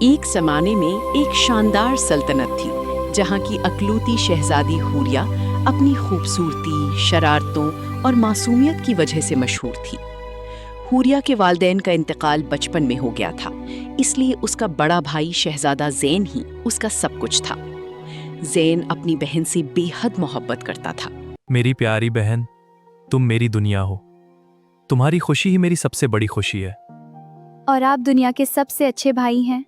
ایک زمانے میں ایک شاندار سلطنت تھی جہاں کی اکلوتی شہزادی حوریہ اپنی خوبصورتی، شرارتوں اور معصومیت کی وجہ سے مشہور تھی۔ حوریہ کے والدین کا انتقال بچپن میں ہو گیا تھا، اس لیے اس کا بڑا بھائی شہزادہ زین ہی اس کا سب کچھ تھا۔ زین اپنی بہن سے بے حد محبت کرتا تھا۔ میری پیاری بہن، تم میری دنیا ہو۔ تمہاری خوشی ہی میری سب سے بڑی خوشی ہے۔ اور آپ دنیا کے سب سے اچھے بھائی ہیں۔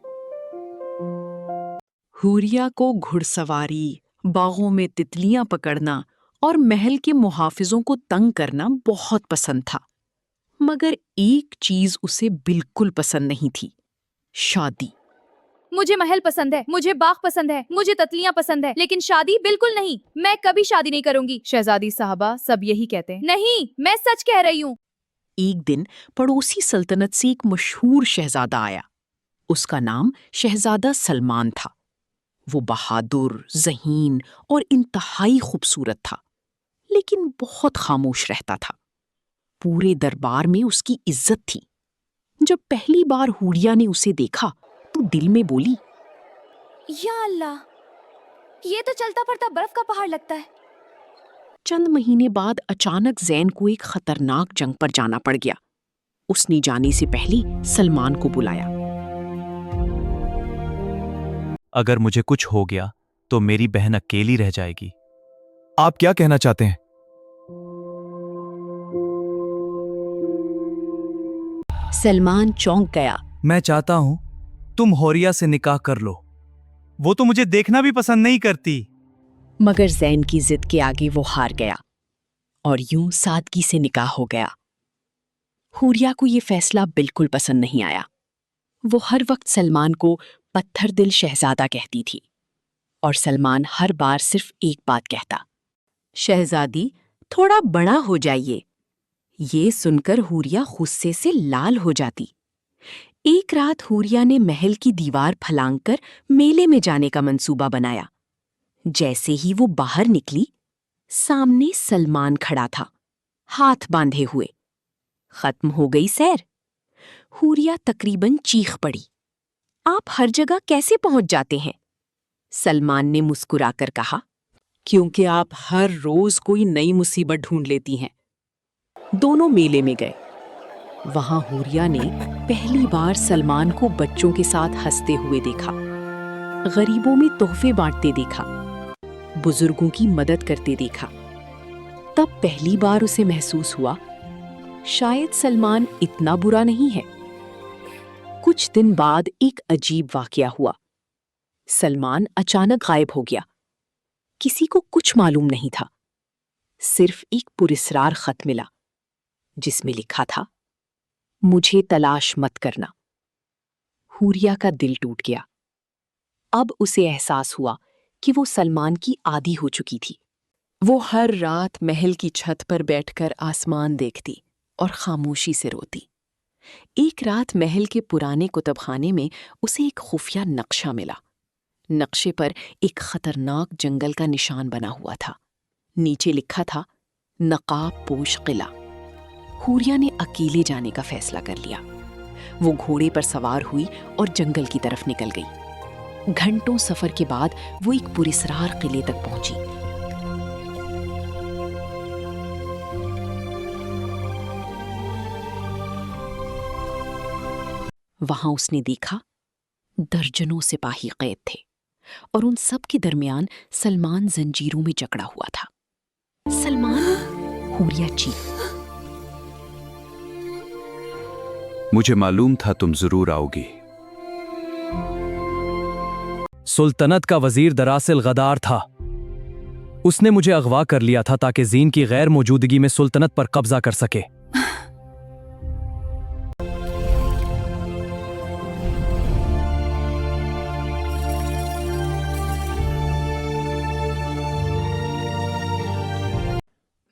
حوریہ کو گھڑ سواری، باغوں میں تتلیاں پکڑنا اور محل کے محافظوں کو تنگ کرنا بہت پسند تھا، مگر ایک چیز اسے بالکل پسند نہیں تھی: شادی۔ مجھے محل پسند ہے، مجھے باغ پسند ہے، مجھے تتلیاں پسند ہے، لیکن شادی بالکل نہیں۔ میں کبھی شادی نہیں کروں گی۔ شہزادی صاحبہ سب یہی کہتے ہیں۔ نہیں، میں سچ کہہ رہی ہوں۔ ایک دن پڑوسی سلطنت سے ایک مشہور شہزادہ آیا۔ اس کا نام شہزادہ سلمان تھا۔ وہ بہادر، ذہین اور انتہائی خوبصورت تھا، لیکن بہت خاموش رہتا تھا۔ پورے دربار میں اس کی عزت تھی۔ جب پہلی بار حوریہ نے اسے دیکھا تو دل میں بولی، یا اللہ، یہ تو چلتا پھرتا برف کا پہاڑ لگتا ہے۔ چند مہینے بعد اچانک زین کو ایک خطرناک جنگ پر جانا پڑ گیا۔ اس نے جانے سے پہلے سلمان کو بلایا۔ اگر مجھے کچھ ہو گیا تو میری بہن اکیلی رہ جائے گی۔ آپ کیا کہنا چاہتے ہیں؟ سلمان چونک گیا۔ میں چاہتا ہوں تم حوریہ سے نکاح کر لو۔ وہ تو مجھے دیکھنا بھی پسند نہیں کرتی۔ مگر زین کی ضد کے آگے وہ ہار گیا اور یوں سادگی سے نکاح ہو گیا۔ حوریہ کو یہ فیصلہ بالکل پسند نہیں آیا۔ وہ ہر وقت سلمان کو پتھر دل شہزادہ کہتی تھی، اور سلمان ہر بار صرف ایک بات کہتا: شہزادی، تھوڑا بڑا ہو جائیے۔ یہ سن کر حوریہ غصے سے لال ہو جاتی۔ ایک رات حوریہ نے محل کی دیوار پھلانگ کر میلے میں جانے کا منصوبہ بنایا۔ جیسے ہی وہ باہر نکلی، سامنے سلمان کھڑا تھا، ہاتھ باندھے ہوئے۔ ختم ہو گئی سیر۔ حوریہ تقریباً چیخ پڑی۔ آپ ہر جگہ کیسے پہنچ جاتے ہیں؟ سلمان نے مسکرا کر کہا، کیونکہ آپ ہر روز کوئی نئی مصیبت ڈھونڈ لیتی ہیں۔ دونوں میلے میں گئے۔ وہاں حوریہ نے پہلی بار سلمان کو بچوں کے ساتھ ہنستے ہوئے دیکھا، غریبوں میں تحفے بانٹتے دیکھا، بزرگوں کی مدد کرتے دیکھا۔ تب پہلی بار اسے محسوس ہوا، شاید سلمان اتنا برا نہیں ہے۔ کچھ دن بعد ایک عجیب واقعہ ہوا۔ سلمان اچانک غائب ہو گیا۔ کسی کو کچھ معلوم نہیں تھا۔ صرف ایک پراسرار خط ملا جس میں لکھا تھا، مجھے تلاش مت کرنا۔ حوریہ کا دل ٹوٹ گیا۔ اب اسے احساس ہوا کہ وہ سلمان کی عادی ہو چکی تھی۔ وہ ہر رات محل کی چھت پر بیٹھ کر آسمان دیکھتی اور خاموشی سے روتی۔ ایک رات محل کے پرانے کتب خانے میں اسے ایک خفیہ نقشہ ملا۔ نقشے پر ایک خطرناک جنگل کا نشان بنا ہوا تھا۔ نیچے لکھا تھا، نقاب پوش قلعہ۔ حوریہ نے اکیلے جانے کا فیصلہ کر لیا۔ وہ گھوڑے پر سوار ہوئی اور جنگل کی طرف نکل گئی۔ گھنٹوں سفر کے بعد وہ ایک پراسرار قلعے تک پہنچی۔ وہاں اس نے دیکھا درجنوں سپاہی قید تھے، اور ان سب کے درمیان سلمان زنجیروں میں جکڑا ہوا تھا۔ سلمان! حوریہ چیخ۔ مجھے معلوم تھا تم ضرور آؤ گی۔ سلطنت کا وزیر دراصل غدار تھا۔ اس نے مجھے اغوا کر لیا تھا تاکہ زین کی غیر موجودگی میں سلطنت پر قبضہ کر سکے۔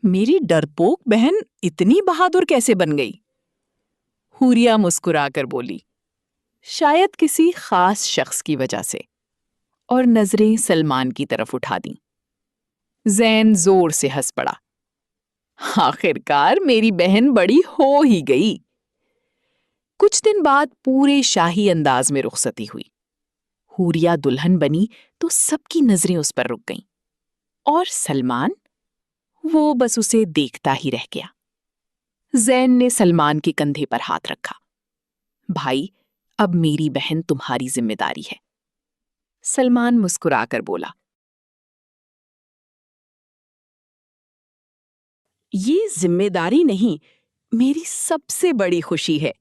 میری ڈرپوک بہن اتنی بہادر کیسے بن گئی؟ حوریہ مسکرا کر بولی، شاید کسی خاص شخص کی وجہ سے، اور نظریں سلمان کی طرف اٹھا دیں۔ زین زور سے ہنس پڑا۔ آخر کار میری بہن بڑی ہو ہی گئی۔ کچھ دن بعد پورے شاہی انداز میں رخصتی ہوئی۔ حوریا دلہن بنی تو سب کی نظریں اس پر رک گئیں، اور سلمان وہ بس اسے دیکھتا ہی رہ گیا۔ زین نے سلمان کے کندھے پر ہاتھ رکھا۔ بھائی، اب میری بہن تمہاری ذمہ داری ہے۔ سلمان مسکرا کر بولا، یہ ذمہ داری نہیں، میری سب سے بڑی خوشی ہے۔